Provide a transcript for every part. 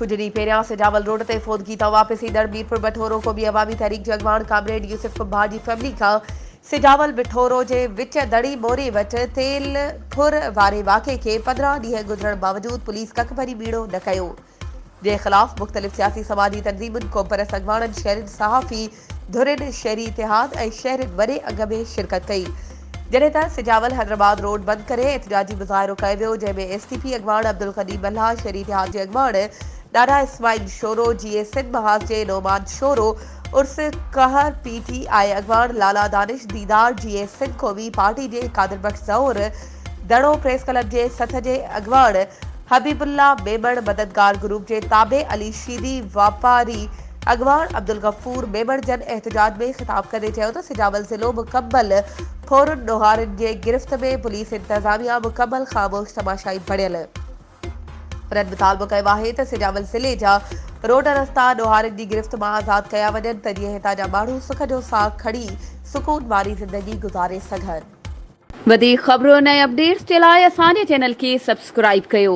कुछ ॾींहं पहिरियां सिजावल रोड ते फ़ौतगी तां वापसी ईंदड़ मीरपुर बठोरो क़ौमी अवामी तहरीक जे अॻवान कामरेड यूसुफ कुंभार जी फैमिली खां सिजावल बिठोरो जे विच दड़ी मोरी वटि तेल फुर वारे वाक़े खे 15 ॾींहं गुज़रण बावजूद पुलिस कख भरी बीड़ो न कयो, जे ख़िलाफ़ मुख़्तलिफ़ सियासी समाजी तंज़ीमुनि क़ौमपरस्त अॻवाननि शहरनि सहाफ़ी धुरिन शहरी इतिहाद ऐं शहरनि वॾे अंग में शिरकत कई। जॾहिं त सिजावल हैदराबाद रोड बंदि करे एहतजाजी मुज़ाहिरो कयो वियो, जंहिंमें एसटीपी अॻवान अब्दुल क़दीम मल्हा, शहरी इतिहाद जे अॻवान नाना इस्माइल शोरो, जीए सिंध महाज़ जे नोमान शोरो, उर्स कहर पीटीआई अॻवान लाला दानिश दीदार, जीए सिंध क़ौमी पार्टी जे कादिर बख्श ज़हूर, दड़ो प्रेस क्लब जे सथ जे अॻवान हबीबुल्ला मेमण, मददगार ग्रुप जे ताबे अली शीदी, वापारी अॻवान अब्दुल गफूर मेमण जन एहतजाज में ख़िताब कंदे चयो त सिजावल ज़िलो मुकम्मल फोरन ॾोहारियुनि जे गिरफ़्त में पुलिस इंतज़ामिया मुकम्मल ख़ामोश तमाशाई बणियल। उन्हनि मुतालबो कयो आहे त सिजावल ज़िले जा रोड रस्ता ॾोहारियुनि जी गिरफ़्त मां आज़ाद कया वञनि त जीअं हितां जा माण्हू सुख जो साह खणी सुकून वारी ज़िंदगी गुज़ारे सघनि। वधीक ख़बरुनि ऐं अपडेट्स जे लाइ असांजे चैनल खे सब्सक्राइब कयो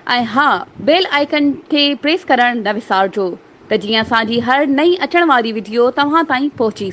ऐं हा, बेल आइकन खे प्रेस करणु न विसारिजो त जीअं असांजी हर नई अचण वारी वीडियो तव्हां ताईं पहुची